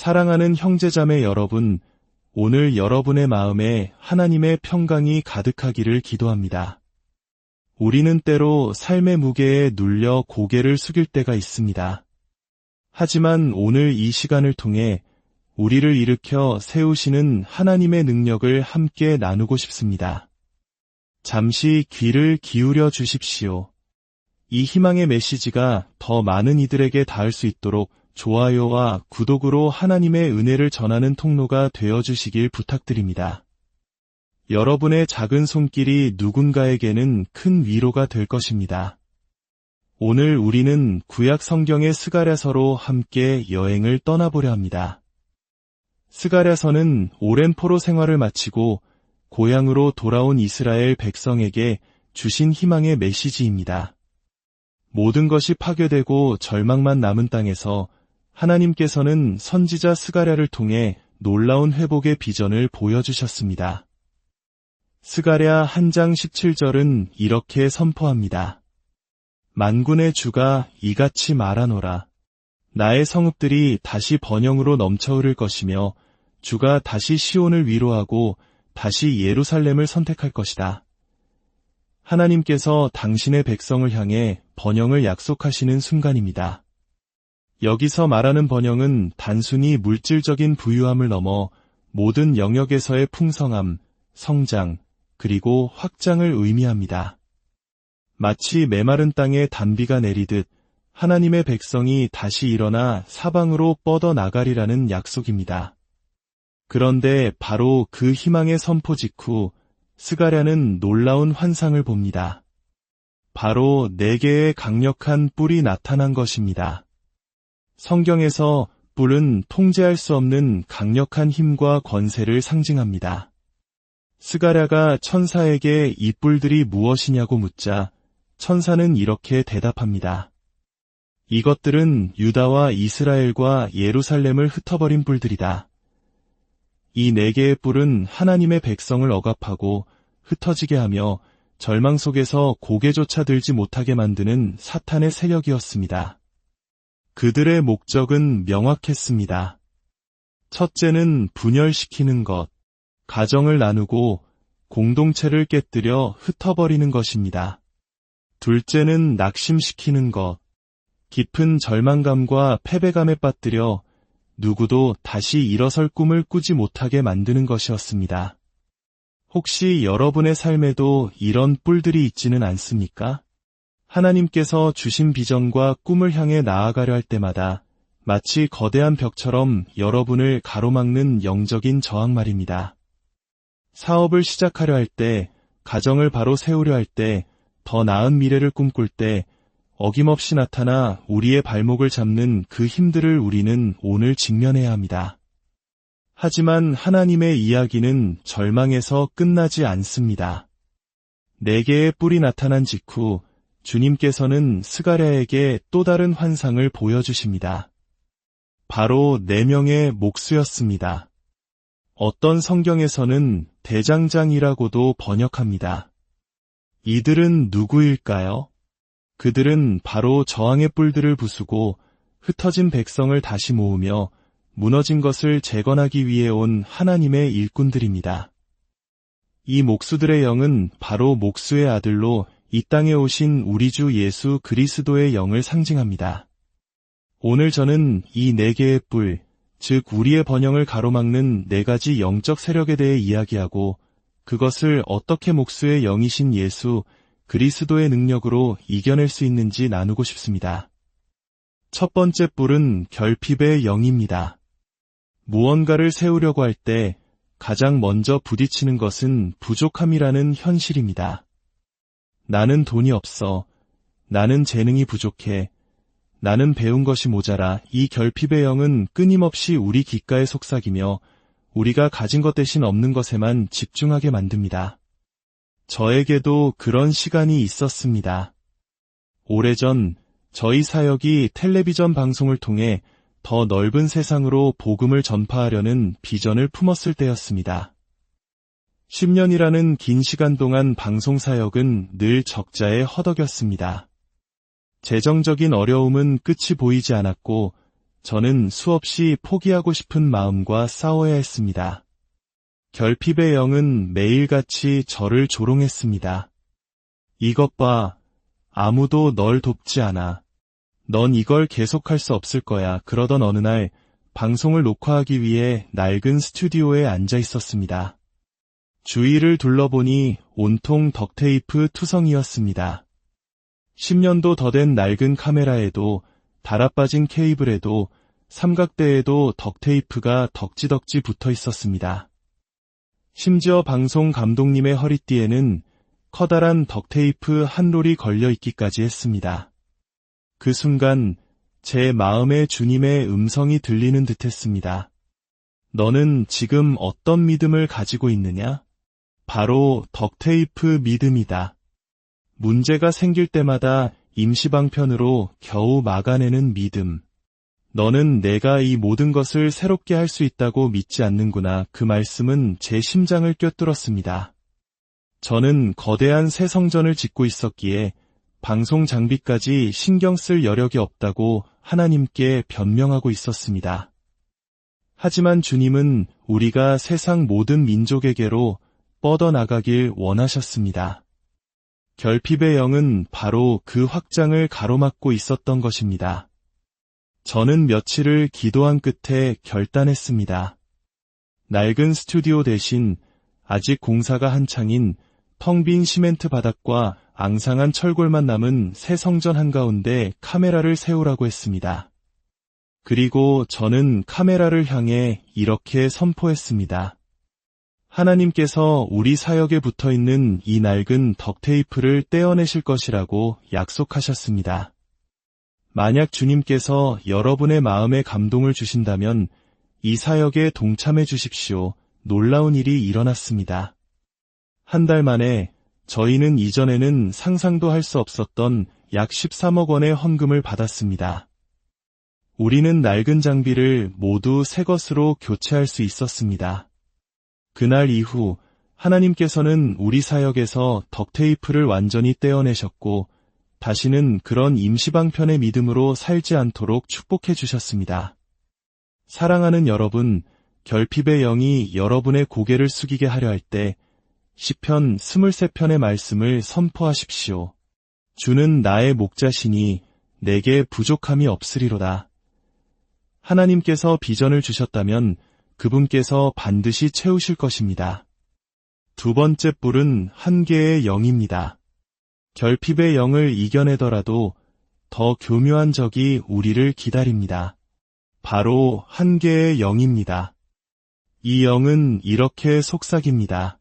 사랑하는 형제자매 여러분, 오늘 여러분의 마음에 하나님의 평강이 가득하기를 기도합니다. 우리는 때로 삶의 무게에 눌려 고개를 숙일 때가 있습니다. 하지만 오늘 이 시간을 통해 우리를 일으켜 세우시는 하나님의 능력을 함께 나누고 싶습니다. 잠시 귀를 기울여 주십시오. 이 희망의 메시지가 더 많은 이들에게 닿을 수 있도록 좋아요와 구독으로 하나님의 은혜를 전하는 통로가 되어주시길 부탁드립니다. 여러분의 작은 손길이 누군가에게는 큰 위로가 될 것입니다. 오늘 우리는 구약 성경의 스가랴서로 함께 여행을 떠나보려 합니다. 스가랴서는 오랜 포로 생활을 마치고 고향으로 돌아온 이스라엘 백성에게 주신 희망의 메시지입니다. 모든 것이 파괴되고 절망만 남은 땅에서 하나님께서는 선지자 스가랴를 통해 놀라운 회복의 비전을 보여주셨습니다. 스가랴 1장 17절은 이렇게 선포합니다. 만군의 주가 이같이 말하노라. 나의 성읍들이 다시 번영으로 넘쳐 흐를 것이며 주가 다시 시온을 위로하고 다시 예루살렘을 선택할 것이다. 하나님께서 당신의 백성을 향해 번영을 약속하시는 순간입니다. 여기서 말하는 번영은 단순히 물질적인 부유함을 넘어 모든 영역에서의 풍성함, 성장, 그리고 확장을 의미합니다. 마치 메마른 땅에 단비가 내리듯 하나님의 백성이 다시 일어나 사방으로 뻗어나가리라는 약속입니다. 그런데 바로 그 희망의 선포 직후 스가랴는 놀라운 환상을 봅니다. 바로 4개의 강력한 뿔이 나타난 것입니다. 성경에서 뿔은 통제할 수 없는 강력한 힘과 권세를 상징합니다. 스가랴가 천사에게 이 뿔들이 무엇이냐고 묻자 천사는 이렇게 대답합니다. 이것들은 유다와 이스라엘과 예루살렘을 흩어버린 뿔들이다. 이 4개의 뿔은 하나님의 백성을 억압하고 흩어지게 하며 절망 속에서 고개조차 들지 못하게 만드는 사탄의 세력이었습니다. 그들의 목적은 명확했습니다. 첫째는 분열시키는 것, 가정을 나누고 공동체를 깨뜨려 흩어버리는 것입니다. 둘째는 낙심시키는 것, 깊은 절망감과 패배감에 빠뜨려 누구도 다시 일어설 꿈을 꾸지 못하게 만드는 것이었습니다. 혹시 여러분의 삶에도 이런 뿔들이 있지는 않습니까? 하나님께서 주신 비전과 꿈을 향해 나아가려 할 때마다 마치 거대한 벽처럼 여러분을 가로막는 영적인 저항 말입니다. 사업을 시작하려 할 때, 가정을 바로 세우려 할 때, 더 나은 미래를 꿈꿀 때 어김없이 나타나 우리의 발목을 잡는 그 힘들을 우리는 오늘 직면해야 합니다. 하지만 하나님의 이야기는 절망에서 끝나지 않습니다. 4개의 뿔이 나타난 직후 주님께서는 스가랴에게 또 다른 환상을 보여주십니다. 바로 4명의 목수였습니다. 어떤 성경에서는 대장장이라고도 번역합니다. 이들은 누구일까요? 그들은 바로 저항의 뿔들을 부수고 흩어진 백성을 다시 모으며 무너진 것을 재건하기 위해 온 하나님의 일꾼들입니다. 이 목수들의 영은 바로 목수의 아들로 이 땅에 오신 우리 주 예수 그리스도의 영을 상징합니다. 오늘 저는 이 4개의 뿔, 즉 우리의 번영을 가로막는 4가지 영적 세력에 대해 이야기하고 그것을 어떻게 목수의 영이신 예수 그리스도의 능력으로 이겨낼 수 있는지 나누고 싶습니다. 첫 번째 뿔은 결핍의 영입니다. 무언가를 세우려고 할 때 가장 먼저 부딪히는 것은 부족함이라는 현실입니다. 나는 돈이 없어. 나는 재능이 부족해. 나는 배운 것이 모자라. 이 결핍의 영은 끊임없이 우리 귓가에 속삭이며 우리가 가진 것 대신 없는 것에만 집중하게 만듭니다. 저에게도 그런 시간이 있었습니다. 오래전 저희 사역이 텔레비전 방송을 통해 더 넓은 세상으로 복음을 전파하려는 비전을 품었을 때였습니다. 10년이라는 긴 시간 동안 방송 사역은 늘 적자에 허덕였습니다. 재정적인 어려움은 끝이 보이지 않았고 저는 수없이 포기하고 싶은 마음과 싸워야 했습니다. 결핍의 영은 매일같이 저를 조롱했습니다. 이것 봐. 아무도 널 돕지 않아. 넌 이걸 계속할 수 없을 거야. 그러던 어느 날 방송을 녹화하기 위해 낡은 스튜디오에 앉아 있었습니다. 주위를 둘러보니 온통 덕테이프 투성이었습니다. 10년도 더 된 낡은 카메라에도 달아빠진 케이블에도 삼각대에도 덕테이프가 덕지덕지 붙어 있었습니다. 심지어 방송 감독님의 허리띠에는 커다란 덕테이프 한 롤이 걸려 있기까지 했습니다. 그 순간 제 마음에 주님의 음성이 들리는 듯했습니다. 너는 지금 어떤 믿음을 가지고 있느냐? 바로 덕테이프 믿음이다. 문제가 생길 때마다 임시방편으로 겨우 막아내는 믿음. 너는 내가 이 모든 것을 새롭게 할 수 있다고 믿지 않는구나. 그 말씀은 제 심장을 꿰뚫었습니다. 저는 거대한 새 성전을 짓고 있었기에 방송 장비까지 신경 쓸 여력이 없다고 하나님께 변명하고 있었습니다. 하지만 주님은 우리가 세상 모든 민족에게로 뻗어나가길 원하셨습니다. 결핍의 영은 바로 그 확장을 가로막고 있었던 것입니다. 저는 며칠을 기도한 끝에 결단했습니다. 낡은 스튜디오 대신 아직 공사가 한창인 텅 빈 시멘트 바닥과 앙상한 철골만 남은 새 성전 한가운데 카메라를 세우라고 했습니다. 그리고 저는 카메라를 향해 이렇게 선포했습니다. 하나님께서 우리 사역에 붙어있는 이 낡은 덕테이프를 떼어내실 것이라고 약속하셨습니다. 만약 주님께서 여러분의 마음에 감동을 주신다면 이 사역에 동참해 주십시오. 놀라운 일이 일어났습니다. 한 달 만에 저희는 이전에는 상상도 할 수 없었던 약 13억 원의 헌금을 받았습니다. 우리는 낡은 장비를 모두 새 것으로 교체할 수 있었습니다. 그날 이후 하나님께서는 우리 사역에서 덕테이프를 완전히 떼어내셨고 다시는 그런 임시방편의 믿음으로 살지 않도록 축복해 주셨습니다. 사랑하는 여러분, 결핍의 영이 여러분의 고개를 숙이게 하려 할 때 시편 23편의 말씀을 선포하십시오. 주는 나의 목자시니 내게 부족함이 없으리로다. 하나님께서 비전을 주셨다면 그분께서 반드시 채우실 것입니다. 두 번째 뿔은 한계의 영입니다. 결핍의 영을 이겨내더라도 더 교묘한 적이 우리를 기다립니다. 바로 한계의 영입니다. 이 영은 이렇게 속삭입니다.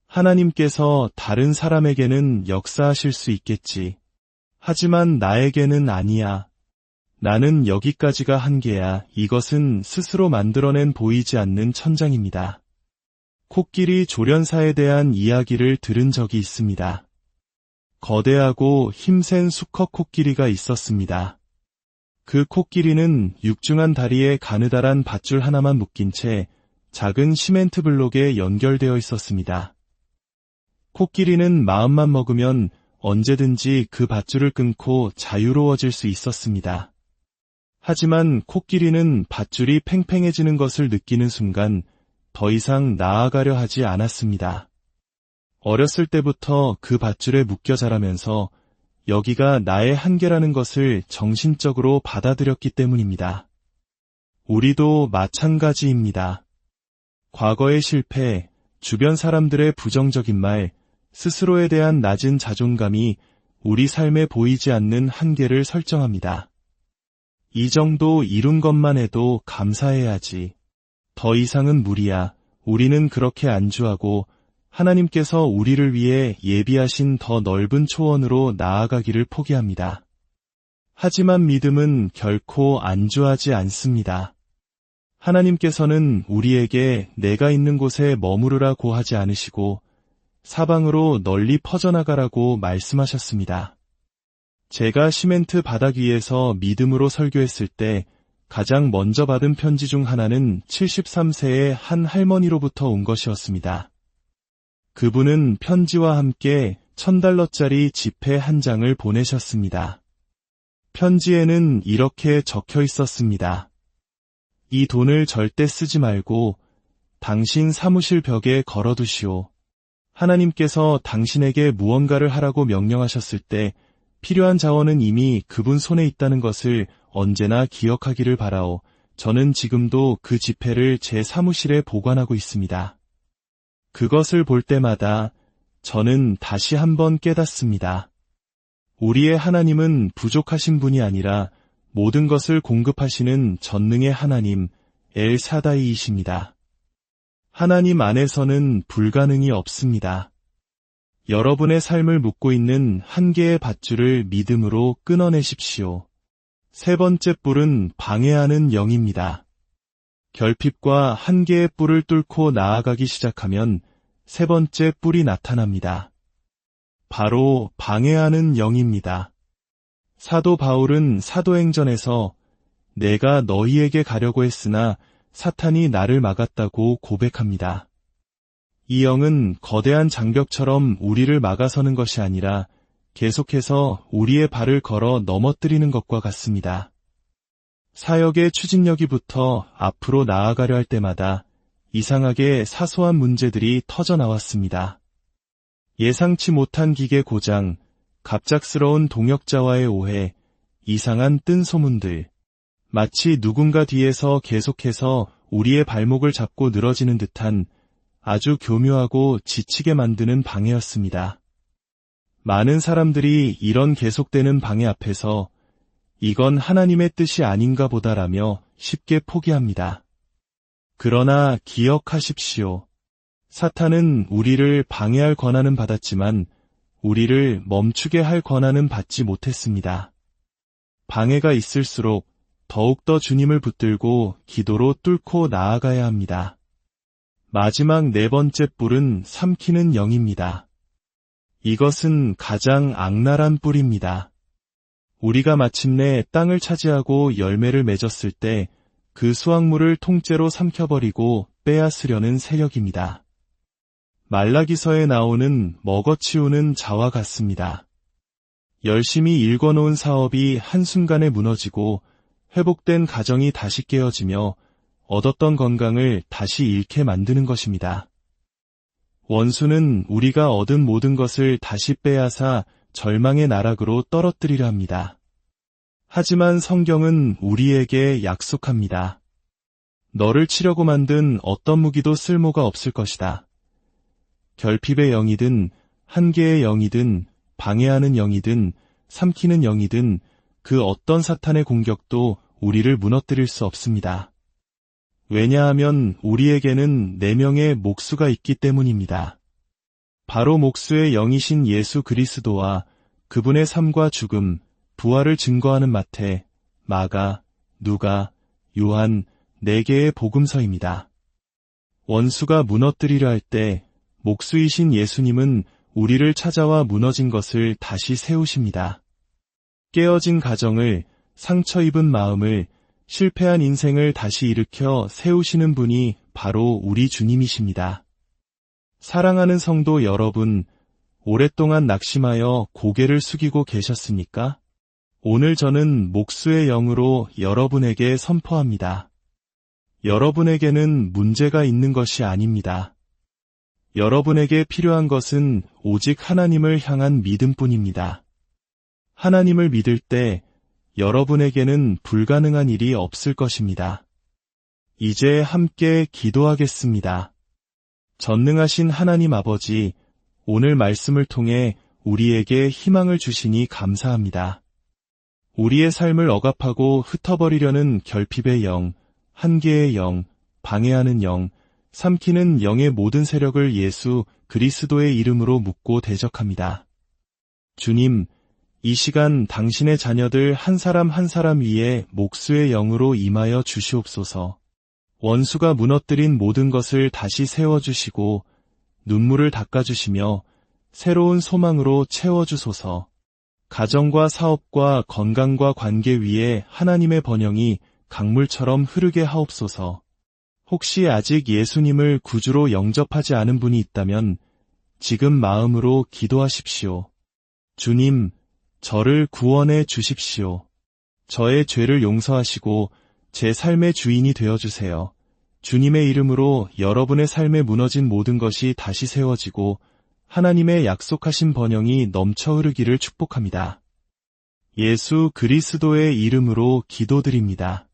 하나님께서 다른 사람에게는 역사하실 수 있겠지. 하지만 나에게는 아니야. 나는 여기까지가 한계야. 이것은 스스로 만들어낸 보이지 않는 천장입니다. 코끼리 조련사에 대한 이야기를 들은 적이 있습니다. 거대하고 힘센 수컷 코끼리가 있었습니다. 그 코끼리는 육중한 다리에 가느다란 밧줄 하나만 묶인 채 작은 시멘트 블록에 연결되어 있었습니다. 코끼리는 마음만 먹으면 언제든지 그 밧줄을 끊고 자유로워질 수 있었습니다. 하지만 코끼리는 밧줄이 팽팽해지는 것을 느끼는 순간 더 이상 나아가려 하지 않았습니다. 어렸을 때부터 그 밧줄에 묶여 자라면서 여기가 나의 한계라는 것을 정신적으로 받아들였기 때문입니다. 우리도 마찬가지입니다. 과거의 실패, 주변 사람들의 부정적인 말, 스스로에 대한 낮은 자존감이 우리 삶에 보이지 않는 한계를 설정합니다. 이 정도 이룬 것만 해도 감사해야지. 더 이상은 무리야. 우리는 그렇게 안주하고 하나님께서 우리를 위해 예비하신 더 넓은 초원으로 나아가기를 포기합니다. 하지만 믿음은 결코 안주하지 않습니다. 하나님께서는 우리에게 내가 있는 곳에 머무르라고 하지 않으시고 사방으로 널리 퍼져나가라고 말씀하셨습니다. 제가 시멘트 바닥 위에서 믿음으로 설교했을 때 가장 먼저 받은 편지 중 하나는 73세의 한 할머니로부터 온 것이었습니다. 그분은 편지와 함께 $1000짜리 지폐 한 장을 보내셨습니다. 편지에는 이렇게 적혀 있었습니다. 이 돈을 절대 쓰지 말고 당신 사무실 벽에 걸어두시오. 하나님께서 당신에게 무언가를 하라고 명령하셨을 때 필요한 자원은 이미 그분 손에 있다는 것을 언제나 기억하기를 바라오. 저는 지금도 그 지폐를 제 사무실에 보관하고 있습니다. 그것을 볼 때마다 저는 다시 한번 깨닫습니다. 우리의 하나님은 부족하신 분이 아니라 모든 것을 공급하시는 전능의 하나님, 엘사다이이십니다. 하나님 안에서는 불가능이 없습니다. 여러분의 삶을 묶고 있는 한 개의 밧줄을 믿음으로 끊어내십시오. 세 번째 뿔은 방해하는 영입니다. 결핍과 한 개의 뿔을 뚫고 나아가기 시작하면 세 번째 뿔이 나타납니다. 바로 방해하는 영입니다. 사도 바울은 사도행전에서 내가 너희에게 가려고 했으나 사탄이 나를 막았다고 고백합니다. 이 영은 거대한 장벽처럼 우리를 막아서는 것이 아니라 계속해서 우리의 발을 걸어 넘어뜨리는 것과 같습니다. 사역의 추진력이 붙어 앞으로 나아가려 할 때마다 이상하게 사소한 문제들이 터져 나왔습니다. 예상치 못한 기계 고장, 갑작스러운 동역자와의 오해, 이상한 뜬 소문들, 마치 누군가 뒤에서 계속해서 우리의 발목을 잡고 늘어지는 듯한 아주 교묘하고 지치게 만드는 방해였습니다. 많은 사람들이 이런 계속되는 방해 앞에서 이건 하나님의 뜻이 아닌가 보다라며 쉽게 포기합니다. 그러나 기억하십시오. 사탄은 우리를 방해할 권한은 받았지만 우리를 멈추게 할 권한은 받지 못했습니다. 방해가 있을수록 더욱더 주님을 붙들고 기도로 뚫고 나아가야 합니다. 마지막 네 번째 뿔은 삼키는 영입니다. 이것은 가장 악랄한 뿔입니다. 우리가 마침내 땅을 차지하고 열매를 맺었을 때 그 수확물을 통째로 삼켜버리고 빼앗으려는 세력입니다. 말라기서에 나오는 먹어치우는 자와 같습니다. 열심히 일궈놓은 사업이 한순간에 무너지고 회복된 가정이 다시 깨어지며 얻었던 건강을 다시 잃게 만드는 것입니다. 원수는 우리가 얻은 모든 것을 다시 빼앗아 절망의 나락으로 떨어뜨리려 합니다. 하지만 성경은 우리에게 약속합니다. 너를 치려고 만든 어떤 무기도 쓸모가 없을 것이다. 결핍의 영이든 한계의 영이든 방해하는 영이든 삼키는 영이든 그 어떤 사탄의 공격도 우리를 무너뜨릴 수 없습니다. 왜냐하면 우리에게는 4명의 목수가 있기 때문입니다. 바로 목수의 영이신 예수 그리스도와 그분의 삶과 죽음, 부활을 증거하는 마태, 마가, 누가, 요한 4개의 복음서입니다. 원수가 무너뜨리려 할 때 목수이신 예수님은 우리를 찾아와 무너진 것을 다시 세우십니다. 깨어진 가정을, 상처 입은 마음을, 실패한 인생을 다시 일으켜 세우시는 분이 바로 우리 주님이십니다. 사랑하는 성도 여러분, 오랫동안 낙심하여 고개를 숙이고 계셨습니까? 오늘 저는 목수의 영으로 여러분에게 선포합니다. 여러분에게는 문제가 있는 것이 아닙니다. 여러분에게 필요한 것은 오직 하나님을 향한 믿음뿐입니다. 하나님을 믿을 때 여러분에게는 불가능한 일이 없을 것입니다. 이제 함께 기도하겠습니다. 전능하신 하나님 아버지, 오늘 말씀을 통해 우리에게 희망을 주시니 감사합니다. 우리의 삶을 억압하고 흩어버리려는 결핍의 영, 한계의 영, 방해하는 영, 삼키는 영의 모든 세력을 예수 그리스도의 이름으로 묻고 대적합니다. 주님, 이 시간 당신의 자녀들 한 사람 한 사람 위에 목수의 영으로 임하여 주시옵소서. 원수가 무너뜨린 모든 것을 다시 세워주시고 눈물을 닦아주시며 새로운 소망으로 채워주소서. 가정과 사업과 건강과 관계 위에 하나님의 번영이 강물처럼 흐르게 하옵소서. 혹시 아직 예수님을 구주로 영접하지 않은 분이 있다면 지금 마음으로 기도하십시오. 주님, 저를 구원해 주십시오. 저의 죄를 용서하시고 제 삶의 주인이 되어주세요. 주님의 이름으로 여러분의 삶에 무너진 모든 것이 다시 세워지고 하나님의 약속하신 번영이 넘쳐 흐르기를 축복합니다. 예수 그리스도의 이름으로 기도드립니다.